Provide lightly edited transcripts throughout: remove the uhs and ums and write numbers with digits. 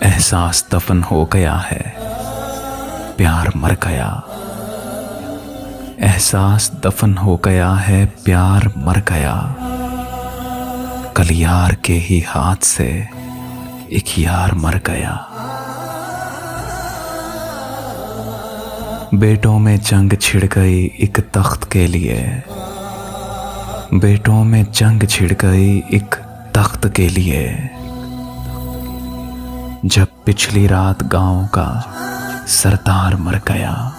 एहसास दफन हो गया है, प्यार मर गया। एहसास दफन हो गया है, प्यार मर गया। कल यार के ही हाथ से एक यार मर गया। बेटों में जंग छिड़ गई एक तख्त के लिए। बेटों में जंग छिड़ गई एक तख्त के लिए। जब पिछली रात गांव का सरदार मर गया।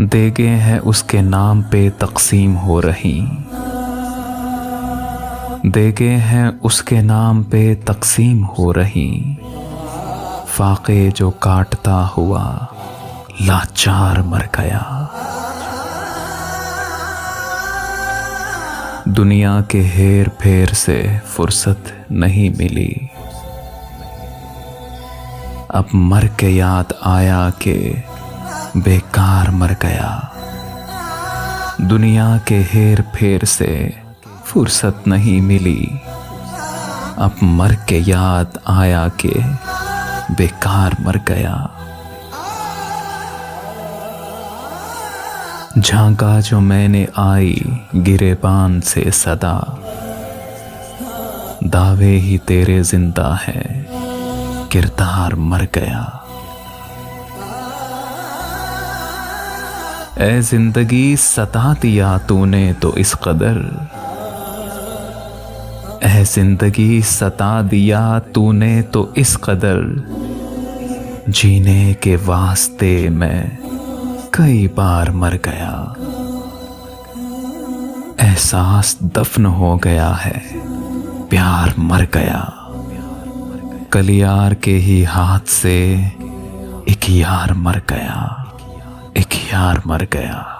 देगे हैं उसके नाम पे तकसीम हो रही। देगे हैं उसके नाम पे तकसीम हो रही। फाके जो काटता हुआ लाचार मर गया। दुनिया के हेर फेर से फुर्सत नहीं मिली। अब मर के याद आया कि बेकार मर गया। दुनिया के हेर फेर से फुर्सत नहीं मिली। अब मर के याद आया कि बेकार मर गया। झांका जो मैंने आई गिरेबान से सदा। दावे ही तेरे जिंदा है, किरदार मर गया। ऐ जिंदगी सता दिया तूने तो इस कदर। ऐ जिंदगी सता दिया तूने तो इस कदर। जीने के वास्ते मैं कई बार मर गया। एहसास दफन हो गया है, प्यार मर गया। कल यार के ही हाथ से एक यार मर गया। एक यार मर गया।